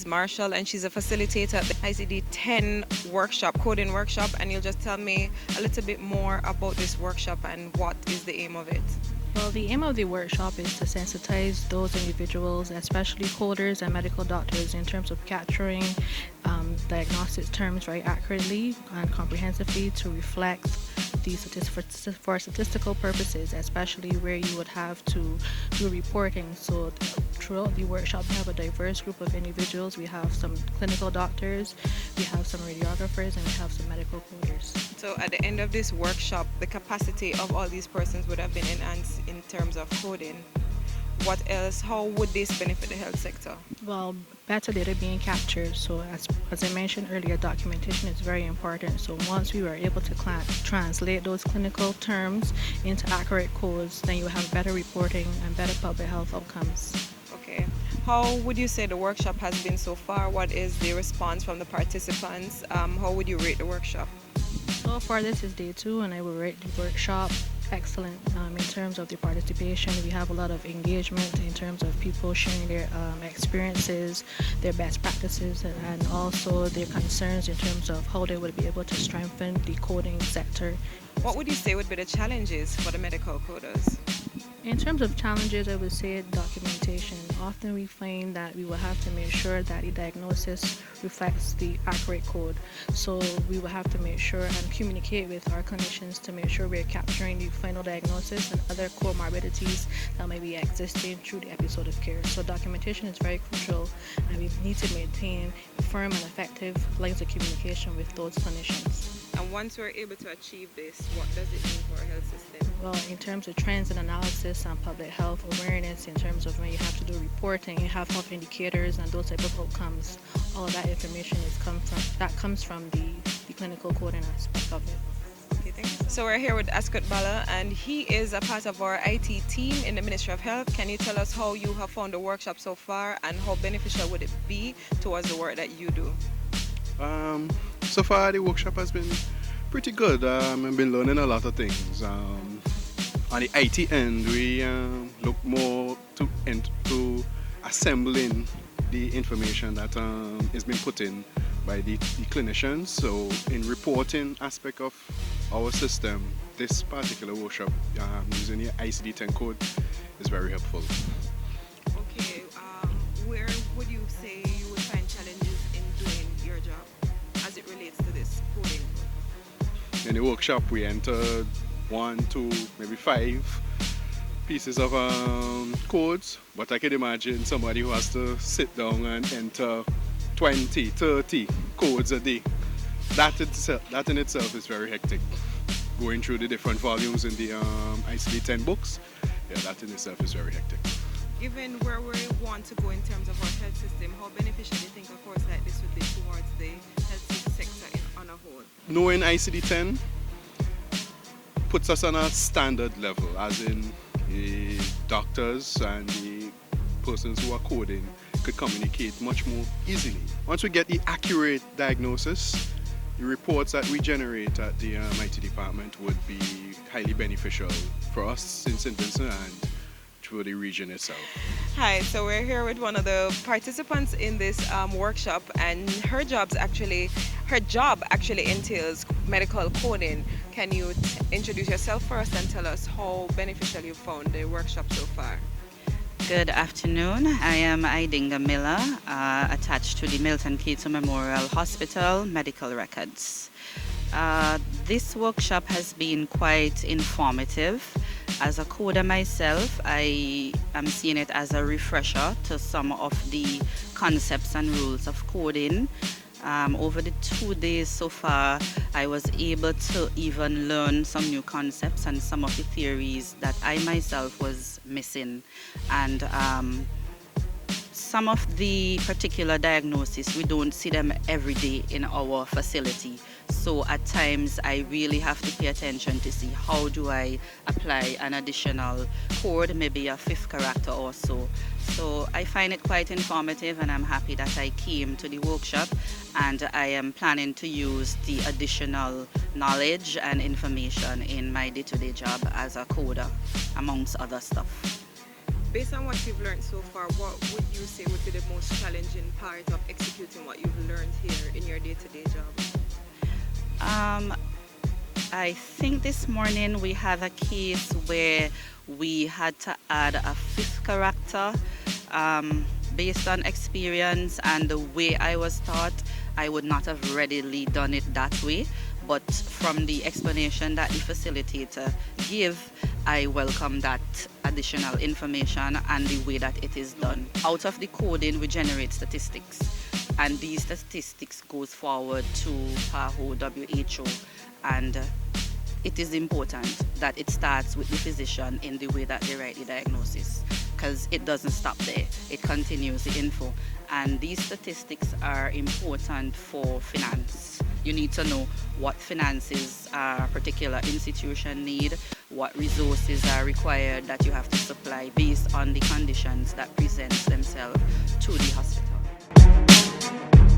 Marshall, and she's a facilitator at the ICD-10 workshop, coding workshop, and you'll just tell me a little bit more about this workshop and what is the aim of it. Well, the aim of the workshop is to sensitize those individuals, especially coders and medical doctors, in terms of capturing diagnosis terms very accurately and comprehensively to reflect for statistical purposes, especially where you would have to do reporting. So throughout the workshop, we have a diverse group of individuals. We have some clinical doctors, we have some radiographers, and we have some medical coders. So at the end of this workshop, the capacity of all these persons would have been enhanced in terms of coding. What else? How would this benefit the health sector? Well, better data being captured. So as I mentioned earlier, documentation is very important. So once we were able to translate those clinical terms into accurate codes, then you have better reporting and better public health outcomes. Okay. How would you say the workshop has been so far? What is the response from the participants? How would you rate the workshop? So far, this is day 2, and I will rate the workshop excellent in terms of the participation. We have a lot of engagement in terms of people sharing their experiences, their best practices, and also their concerns in terms of how they would be able to strengthen the coding sector. What would you say would be the challenges for the medical coders? In terms of challenges, I would say documentation. Often we find that we will have to make sure that the diagnosis reflects the accurate code. So we will have to make sure and communicate with our clinicians to make sure we're capturing the final diagnosis and other comorbidities that may be existing through the episode of care. So documentation is very crucial, and we need to maintain firm and effective lines of communication with those clinicians. And once we're able to achieve this, what does it mean for our health system? Well, in terms of trends and analysis and public health awareness, in terms of when you have to do reporting, you have health indicators and those type of outcomes, all of that information comes from the clinical coding aspect of it. Okay, thank you. So we're here with Ascot Bala, and he is a part of our IT team in the Ministry of Health. Can you tell us how you have found the workshop so far and how beneficial would it be towards the work that you do? So far, the workshop has been pretty good. I've been learning a lot of things. On the IT end, we look more into assembling the information that is being put in by the clinicians. So in reporting aspect of our system, this particular workshop using the ICD-10 code is very helpful. Okay, where would you say you would find challenges in doing your job as it relates to this coding? In the workshop, we entered 1, 2, maybe 5 pieces of codes, but I can imagine somebody who has to sit down and enter 20, 30 codes a day. That in itself is very hectic. Going through the different volumes in the ICD-10 books, that in itself is very hectic. Given where we want to go in terms of our health system, how beneficial do you think a course like this would be towards the health sector on a whole? Knowing ICD-10 puts us on a standard level, as in the doctors and the persons who are coding could communicate much more easily. Once we get the accurate diagnosis, the reports that we generate at the IT department would be highly beneficial for us in St. Vincent and for the region itself. Hi, so we're here with one of the participants in this workshop, and her job actually entails medical coding. Can you introduce yourself first and tell us how beneficial you found the workshop so far? Good afternoon. I am Idinga Miller, attached to the Milton Keaton Memorial Hospital Medical Records. This workshop has been quite informative. As a coder myself, I am seeing it as a refresher to some of the concepts and rules of coding. Over the 2 days so far, I was able to even learn some new concepts and some of the theories that I myself was missing. And some of the particular diagnoses, we don't see them every day in our facility. So at times I really have to pay attention to see how do I apply an additional code, maybe a 5th character or so. So I find it quite informative, and I'm happy that I came to the workshop, and I am planning to use the additional knowledge and information in my day-to-day job as a coder, amongst other stuff. Based on what you've learned so far, what would you say would be the most challenging part of executing what you've learned here in your day-to-day job? Um, I think this morning we had a case where we had to add a fifth character. Um, Based on experience and the way I was taught, I would not have readily done it that way. But from the explanation that the facilitator gave, I welcome that additional information and the way that it is done. Out of the coding, we generate statistics, and these statistics goes forward to PAHO, WHO, and it is important that it starts with the physician in the way that they write the diagnosis, because it doesn't stop there. It continues the info. And these statistics are important for finance. You need to know what finances a particular institution need, what resources are required that you have to supply based on the conditions that present themselves to the hospital.